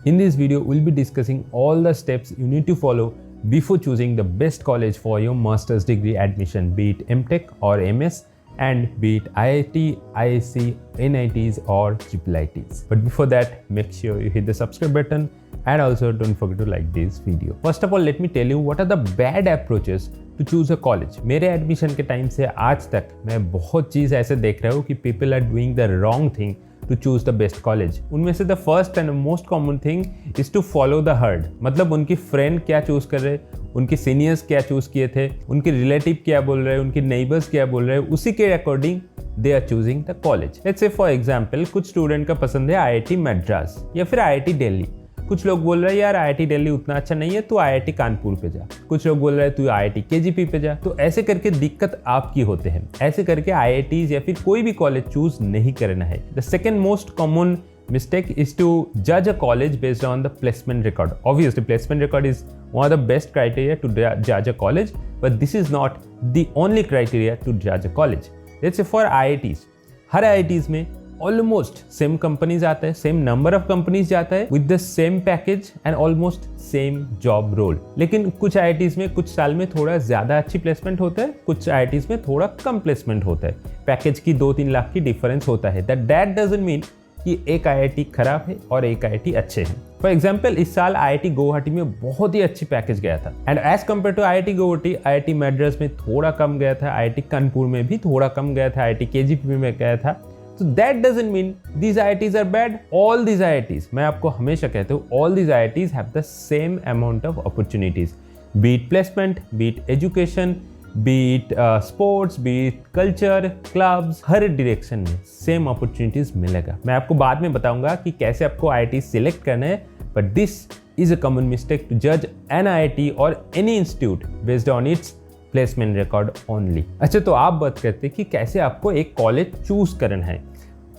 In this video, we'll be discussing all the steps you need to follow before choosing the best college for your master's degree admission, be it MTech or MS, and be it IIT, ISC, NITs or IIITs. But before that, make sure you hit the subscribe button and also don't forget to like this video. First of all, let me tell you what are the bad approaches to choose a college. मेरे admission के time से आज तक मैं बहुत चीज़ ऐसे देख रहा हूँ कि people are doing the wrong thing to choose the best college. उनमें से the first and most common thing is to follow the herd. मतलब उनकी फ्रेंड क्या चूज कर रहे, उनके सीनियर्स क्या चूज किए थे, उनके रिलेटिव क्या बोल रहे हैं, उनके नेबर्स क्या बोल रहे हैं, उसी के according they are choosing the college. Let's say for example कुछ स्टूडेंट का पसंद है IIT मद्रास या फिर IIT दिल्ली. कुछ लोग बोल रहे हैं यार IIT दिल्ली उतना अच्छा नहीं है, तो IIT कानपुर पे जा. कुछ लोग बोल रहे हैं तू IIT KGP पे जा. तो ऐसे करके दिक्कत आपकी होते हैं. ऐसे करके IITs या फिर कोई भी कॉलेज चूज नहीं करना है. The second most common mistake is to judge a college based on the placement record. Obviously, placement record is one of the best criteria to judge a college, but this is not the only criteria to judge a college. Let's say for IITs, हर IITs में almost same companies आता है, same number of companies जाता है with the same package and almost same job role. लेकिन कुछ IITs में कुछ साल में थोड़ा ज्यादा अच्छी प्लेसमेंट होता है, कुछ IITs में थोड़ा कम प्लेसमेंट होता है. पैकेज की 2-3 लाख की डिफरेंस होता है. दैट डजंट मीन कि एक IIT खराब है और एक IIT अच्छे हैं. फॉर एग्जाम्पल इस साल IIT गुवाहाटी में बहुत ही अच्छी पैकेज गया था and as compare to IIT Guwahati, IIT Madras में थोड़ा कम गया था, IIT कानपुर में भी थोड़ा कम गया था, IIT KGP में गया था. So that doesn't mean these IITs are bad. All these IITs, मैं आपको हमेशा कहता हूँ, all these IITs have the same amount of opportunities. Be it placement, be it education, be it sports, be it culture, clubs, her direction में same opportunities मिलेगा. मैं आपको बाद में बताऊंगा कि कैसे आपको IIT select करना है, but this is a common mistake to judge an IIT or any institute based on its placement record only. अच्छा, तो आप बात करते कि कैसे आपको एक कॉलेज चूज करना है,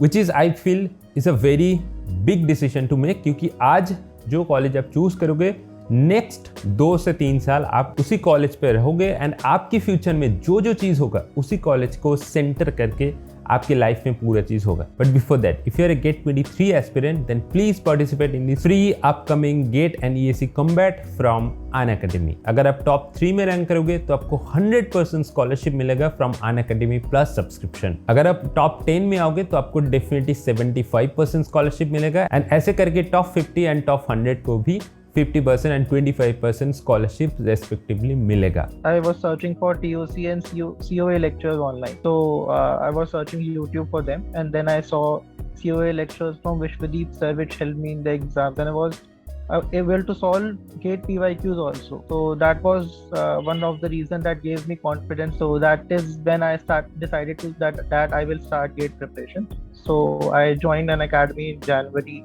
which is I feel is a very big decision to make, क्योंकि आज जो कॉलेज आप चूज करोगे नेक्स्ट 2 से 3 साल आप उसी कॉलेज पे रहोगे एंड आपकी फ्यूचर में जो जो चीज होगा उसी कॉलेज को सेंटर करके आपकी लाइफ में पूरा चीज होगा. But before that, if you are a GATE 23 aspirant, then please participate in the free upcoming GATE and EAC combat from Unacademy. अगर आप टॉप 3 में रैंक करोगे तो आपको 100% स्कॉलरशिप मिलेगा फ्रॉम अनअकैडमी प्लस सब्सक्रिप्शन. अगर आप टॉप 10 में आओगे तो आपको डेफिनेटली 75% स्कॉलरशिप मिलेगा एंड ऐसे करके टॉप 50 एंड टॉप 100 को भी 50% and 25% scholarship respectively मिलेगा. I was searching for TOC and COA lectures online. So I was searching YouTube for them, and then I saw COA lectures from Vishwadeep sir, which helped me in the exams, and I was able to solve GATE PYQs also. So that was one of the reasons that gave me confidence. So that is when I decided to that I will start GATE preparation. So I joined an academy in January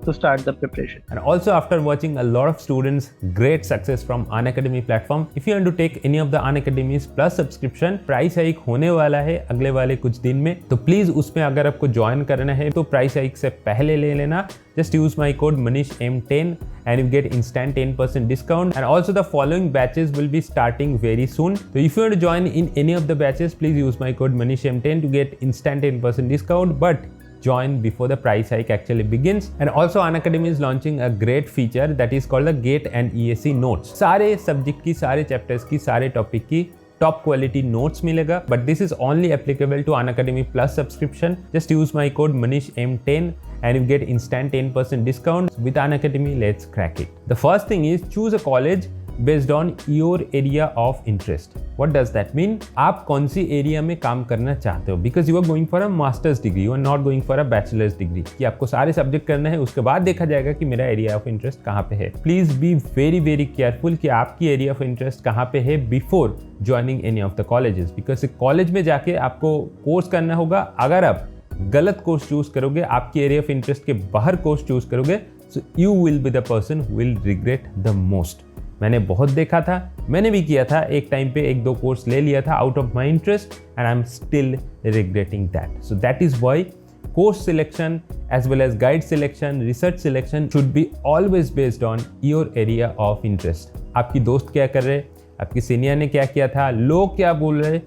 to start the preparation. And also after watching a lot of students great success from Unacademy platform, if you want to take any of the Unacademy's plus subscription, price hike होने वाला है अगले वाले कुछ दिन में, तो please उसमें अगर आपको ज्वाइन करना है तो प्राइस हाइक से पहले ले लेना. Just use my code ManishM10 and you get instant 10% discount, and also the following batches will be starting very soon. So if you want to join in any of the batches, please use my code ManishM10 to get instant 10% discount, but join before the price hike actually begins. And also Unacademy is launching a great feature that is called the GATE and EAC notes. सारे subject की, सारे chapters की, सारे topic की top quality notes मिलेगा, but this is only applicable to Unacademy plus subscription. Just use my code ManishM10 and you get instant 10% discount with Unacademy. Let's crack it. The first thing is choose a college based on your area of interest. What does that mean? आप कौन सी area में काम करना चाहते हो? Because you are going for a master's degree, you are not going for a bachelor's degree. कि आपको सारे सब्जेक्ट करना है, उसके बाद देखा जाएगा कि मेरा एरिया ऑफ इंटरेस्ट कहाँ पे है. Please be very very careful कि आपकी एरिया ऑफ इंटरेस्ट कहाँ पे है before joining any of the colleges. Because college में जाके आपको कोर्स करना होगा. अगर आप गलत कोर्स चूज करोगे, आपकी एरिया ऑफ इंटरेस्ट के बाहर कोर्स चूज करोगे, so you will be the person who will regret the most. मैंने बहुत देखा था, मैंने भी किया था एक टाइम पे, 1-2 कोर्स ले लिया था out of my interest and I am still regretting that. So that is why course selection as well as guide selection, research selection should be always based on your area of interest. आपकी दोस्त क्या कर रहे, आपकी senior ने क्या किया था, लोग क्या बोल रहे,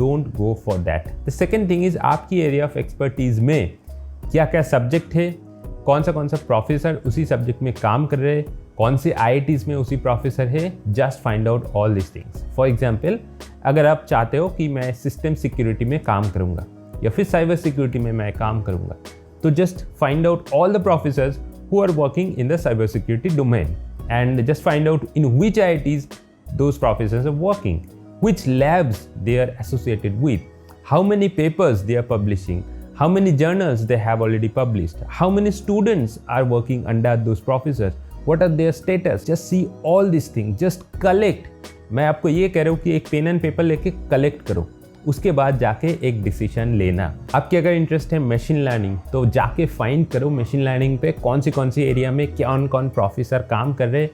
don't go for that. The second thing is आपकी area of expertise में क्या क्या सब्जेक्ट है, कौन सा प्रोफेसर उसी सब्जेक्ट में काम कर रहे हैं, कौन से IITs में उसी प्रोफेसर है, just find out all this things. For example, अगर आप चाहते हो कि मैं सिस्टम सिक्योरिटी में काम करूँगा या फिर साइबर सिक्योरिटी में मैं काम करूँगा, तो just find out all the professors who are working in the cybersecurity domain and just find out in which IITs those professors are working, which labs they are associated with, how many papers they are publishing, how many journals they have already published, how many students are working under those professors, what are their status. Just see all these things, just collect. मैं आपको ये कह रहा हूँ कि एक pen and paper लेके collect करो, उसके बाद जाके एक डिसीजन लेना। आपकी अगर इंटरेस्ट है मशीन लर्निंग, तो जाके फाइंड करो मशीन लर्निंग पे कौन सी एरिया में कौन प्रोफेसर काम कर रहे,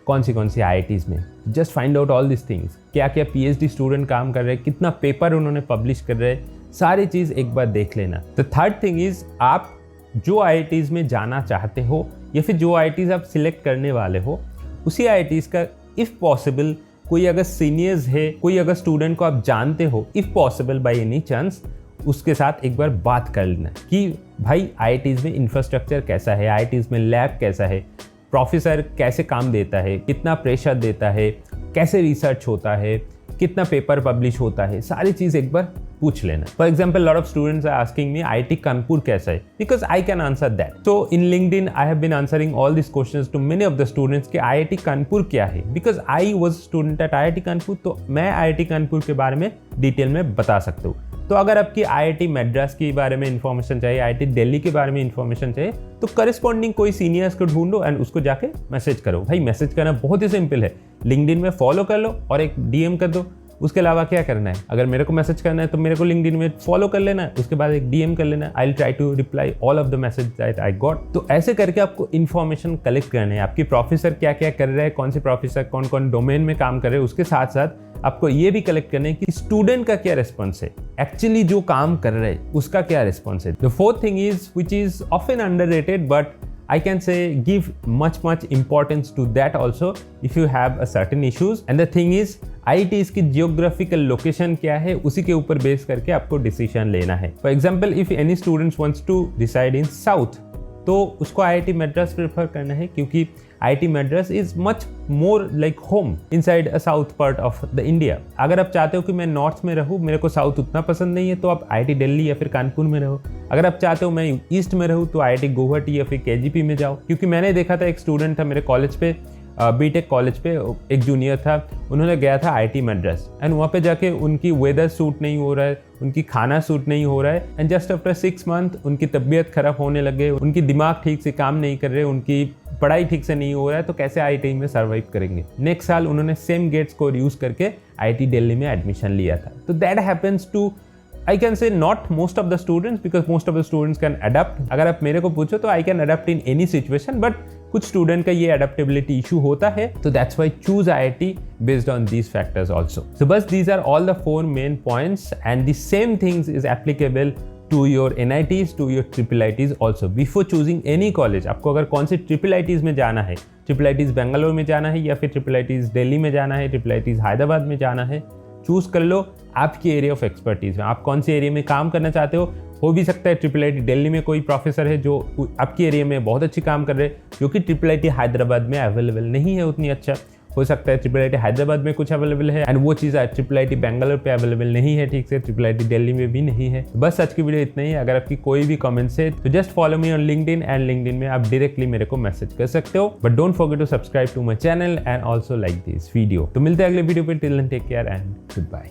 कौन सी IITs में। Just find out all this things, क्या PhD स्टूडेंट काम कर रहे, कितना पेपर उन्होंने पब्लिश कर रहे, सारी चीज़ एक बार देख लेना। द थर्ड थिंग इज़, आप जो IITs में जाना चाहते हो या फिर जो IITs आप सिलेक्ट करने वाले हो, उसी IITs का इफ़ पॉसिबल कोई अगर सीनियर्स है, कोई अगर स्टूडेंट को आप जानते हो, if possible by any chance, उसके साथ एक बार बात कर लेना कि भाई IITs में इंफ्रास्ट्रक्चर कैसा है, IITs में लैब कैसा है, प्रोफेसर कैसे काम देता है, कितना प्रेशर देता है, कैसे रिसर्च होता है, कितना पेपर पब्लिश होता है, सारी चीज़ एक बार पूछ लेना। For example, lot of students are asking me IIT Kanpur कैसा है, because I can answer that. So in LinkedIn I have been answering all this questions to many of the students कि IIT कानपुर क्या है, because I was student at IIT Kanpur, तो मैं IIT Kanpur के बारे में डिटेल में बता सकता हूँ। तो अगर आपकी IIT मैड्रास के बारे में इन्फॉर्मेशन चाहिए, IIT दिल्ली के बारे में इन्फॉर्मेशन चाहिए, तो करस्पॉन्डिंग कोई सीनियर्स को ढूंढो एंड उसको जाके मैसेज करो। भाई मैसेज करना बहुत ही सिंपल है, लिंक्डइन में फॉलो कर लो और एक DM कर दो। उसके अलावा क्या करना है, अगर मेरे को मैसेज करना है तो मेरे को लिंक्डइन में फॉलो कर लेना है, उसके बाद एक DM कर लेना। I will try to reply all of the message that I got. तो ऐसे करके आपको इन्फॉर्मेशन कलेक्ट करना है, आपकी प्रोफेसर क्या क्या कर रहे हैं, कौन से प्रोफेसर कौन डोमेन में काम कर रहे हैं, उसके साथ साथ आपको ये भी कलेक्ट करना है कि स्टूडेंट का क्या रिस्पॉन्स है, एक्चुअली जो काम कर रहे हैं उसका क्या रिस्पॉन्स है। The fourth thing is which is often underrated, but I can say give much importance to that also if you have a certain issues. And the thing is, IITs की geographical location क्या है, उसी के ऊपर base करके आपको decision लेना है। For example, if any students wants to reside in South, तो उसको IIT Madras प्रेफर करना है, क्योंकि IIT Madras is much more like home inside a south part of the India. अगर आप चाहते हो कि मैं नॉर्थ में रहूँ, मेरे को साउथ उतना पसंद नहीं है, तो आप IIT दिल्ली या फिर कानपुर में रहो। अगर आप चाहते हो मैं ईस्ट में रहूँ, तो IIT गुवाहाटी या फिर KGP में जाओ। क्योंकि मैंने देखा था, एक स्टूडेंट था मेरे कॉलेज पे, बीटेक कॉलेज पे, एक जूनियर था, उन्होंने गया था IIT मैड्रास एंड वहाँ पे जाके उनकी वेदर सूट नहीं हो रहा है, उनकी खाना सूट नहीं हो रहा है, एंड जस्ट आफ्टर 6 मंथ उनकी तबीयत खराब होने लगे, उनकी दिमाग ठीक से काम नहीं कर रहे, उनकी पढ़ाई ठीक से नहीं हो रहा है, तो कैसे IIT में सर्वाइव करेंगे। नेक्स्ट साल उन्होंने सेम गेट स्कोर यूज़ करके IIT दिल्ली में एडमिशन लिया था। तो that happens to, I can say not most of the students, because most of the students can adapt. अगर आप मेरे को पूछो तो I can adapt in any situation, but कुछ स्टूडेंट का ये adaptability issue होता है, तो that's why choose IIT based on these factors also. So बस these are all the 4 main points, and the same things is applicable to your NITs, to your IIITs also. Before choosing any college, आपको अगर कौन से IIITs में जाना है, IIITs Bangalore में जाना है या फिर IIITs दिल्ली में जाना है, IIITs हैदराबाद में जाना है, चूज कर लो आपकी एरिया ऑफ एक्सपर्टीज में, आप कौन से एरिया में काम करना चाहते हो भी सकता है IIIT दिल्ली में कोई प्रोफेसर है जो आपकी एरिया में बहुत अच्छी काम कर रहे हैं, जो कि IIIT हैदराबाद में अवेलेबल नहीं है उतनी अच्छा। हो सकता है IIIT हैदराबाद में कुछ अवेलेबल है एंड वो चीज़ IIIT बेंगलोर पे अवेलेबल नहीं है ठीक से, IIIT दिल्ली में भी नहीं है। बस आज की वीडियो इतना ही है। अगर आपकी कोई भी कमेंट्स है तो just follow me on LinkedIn, and LinkedIn में आप डायरेक्टली मेरे को मैसेज कर सकते हो। But don't forget to subscribe to my channel and also like this video. तो मिलते हैं अगले वीडियो पे, till then take care and good bye.